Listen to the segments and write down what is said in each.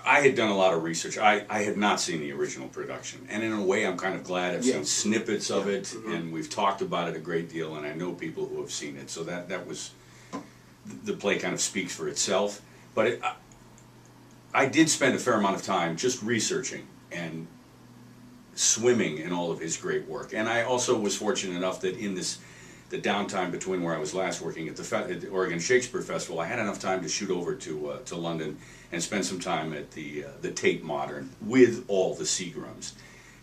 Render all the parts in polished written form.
I had done a lot of research. I had not seen the original production, and in a way I'm kind of glad. I've seen snippets of it, and we've talked about it a great deal, and I know people who have seen it, so that was, the play kind of speaks for itself. But I did spend a fair amount of time just researching and swimming in all of his great work, and I also was fortunate enough that in the downtime between where I was last working at the Oregon Shakespeare Festival, I had enough time to shoot over to London and spend some time at the Tate Modern with all the Seagrams.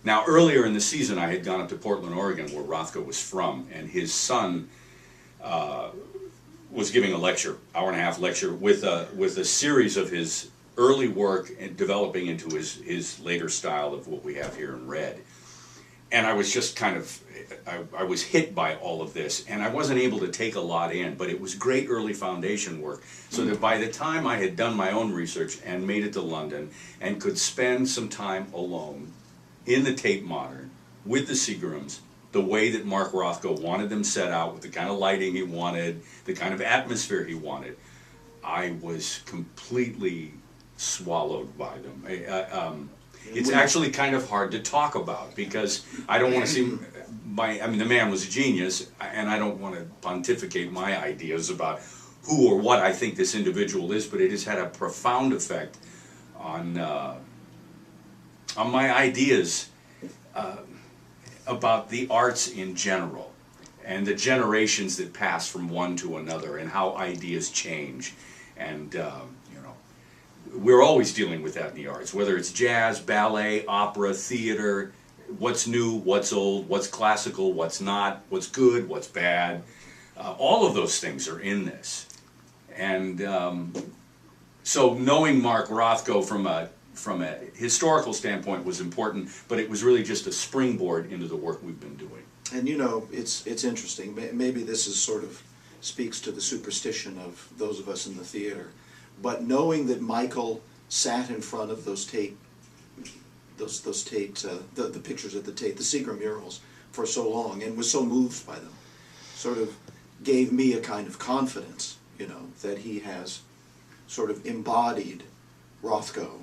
Now, earlier in the season, I had gone up to Portland, Oregon, where Rothko was from, and his son was giving a lecture, hour-and-a-half lecture, with a series of his early work and developing into his later style of what we have here in red. And I was just kind of, I was hit by all of this, and I wasn't able to take a lot in, but it was great early foundation work, so that by the time I had done my own research and made it to London and could spend some time alone in the Tate Modern with the Seagrams, the way that Mark Rothko wanted them set out, with the kind of lighting he wanted, the kind of atmosphere he wanted, I was completely swallowed by them. It's actually kind of hard to talk about, because I don't want to seem, I mean, the man was a genius, and I don't want to pontificate my ideas about who or what I think this individual is, but it has had a profound effect on my ideas about the arts in general, and the generations that pass from one to another, and how ideas change. And we're always dealing with that in the arts, whether it's jazz, ballet, opera, theater, what's new, what's old, what's classical, what's not, what's good, what's bad. All of those things are in this. And so knowing Mark Rothko from a historical standpoint was important, but it was really just a springboard into the work we've been doing. And you know, it's interesting. Maybe this is sort of speaks to the superstition of those of us in the theater. But knowing that Michael sat in front of those Tate, the pictures at the Tate, the Seagram murals, for so long, and was so moved by them, sort of gave me a kind of confidence, you know, that he has sort of embodied Rothko